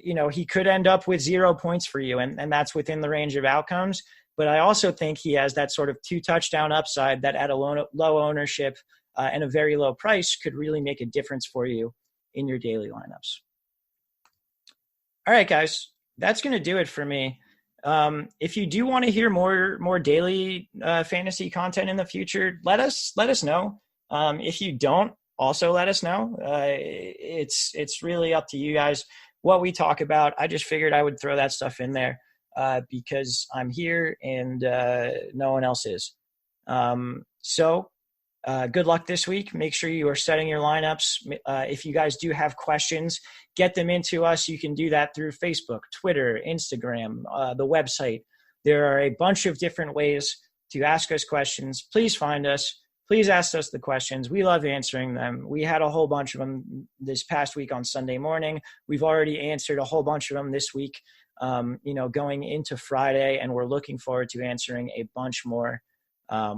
You know, he could end up with 0 points for you, and that's within the range of outcomes. But I also think he has that sort of 2 touchdown upside that at a low ownership and a very low price could really make a difference for you in your daily lineups. All right, guys, that's going to do it for me. If you do want to hear more daily fantasy content in the future, let us know. If you don't, also let us know. It's really up to you guys what we talk about. I just figured I would throw that stuff in there because I'm here and no one else is. So good luck this week. Make sure you are setting your lineups. If you guys do have questions, get them into us. You can do that through Facebook, Twitter, Instagram, the website. There are a bunch of different ways to ask us questions. Please find us. Please ask us the questions. We love answering them. We had a whole bunch of them this past week on Sunday morning. We've already answered a whole bunch of them this week, going into Friday, and we're looking forward to answering a bunch more. I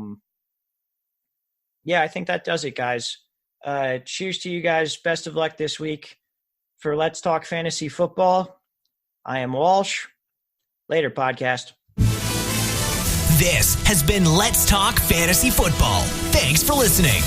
think that does it, guys. Cheers to you guys. Best of luck this week. For Let's Talk Fantasy Football, I am Walsh. Later, podcast. This has been Let's Talk Fantasy Football. Thanks for listening.